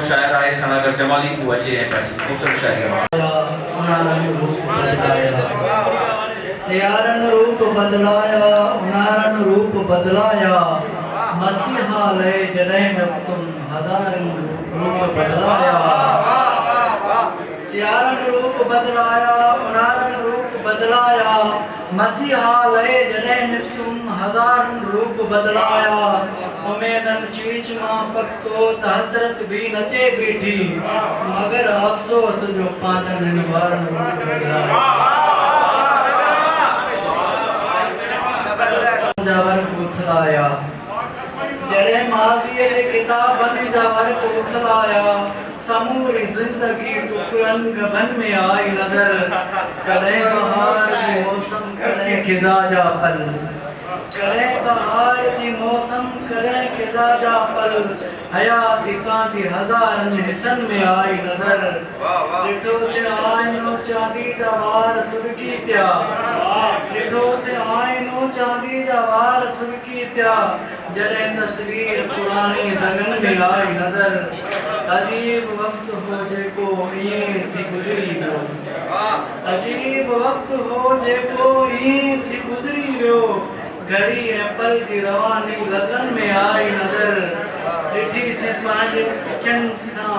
शायर आए सनागर जमाली को अचे हैं पढ़ी खूबसूरत शायरी सियारन रूप बदलाया उनारन रूप बदलाया मसीहा ले जरैन तुम हजारन रूप बदलाया सियारन रूप बदलाया उनारन रूप बदलाया मसीहा ले जरैन तुम हजारन रूप बदलाया उमेदन चीच मां पक्तो हसरत भी नचे बीठी मगर अफसोस जो पांचन निवारण रूप बदलाया जावर उथलाया जड़े माज़ीअ जे किताबनि जा वर्क उथलाया समूरी ज़िंदगी टुकरन गबन में आई नज़र कॾहिं बहार जी मौसम कॾहिं खिज़ा जा पल कॾहिं बहार जी मौसम कॾहिं खिज़ा जा पल हयाती कांजी हज़ारनि हिस्सनि में आई नज़र ॾिठो से आईनो चांदी जा वार सुरकी पिया ॾिठो से आईनो चांदी जा वार सुरकी पिया जॾहिं तस्वीर पुराणी दगन में आई नज़र अजीब वक्त हो जेको ईअं थी गुज़री वियो अजीब वक्त हो जेको ईअं थी गुज़री वियो घड़ी ऐं पल जी रवानी लगन में आई नज़र ॾिठी से पंहिंजे अखियुनि सां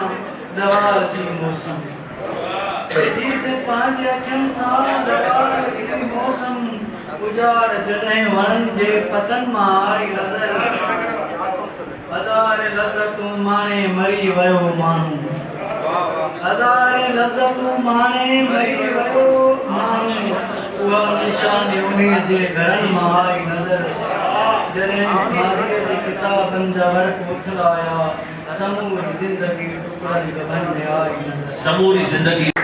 ज़वाल जी मौसम ॾिठी से पंहिंजे अखियुनि सां ज़वाल जी मौसम उजाड़ जॾहिं वणनि जे पतन मां आई नज़र हज़ार लज़तूं माणे मरी वियो माण्हू हज़ार लज़तूं माणे मरी वियो माण्हू उहा निशानी उन्हीअ जे घरनि मां आई नज़र जॾहिं माज़ीअ जे किताबनि जा वर्क उथलाया समूरी ज़िंदगी टुकड़नि गबन में आई नज़र समूरी जिंदगी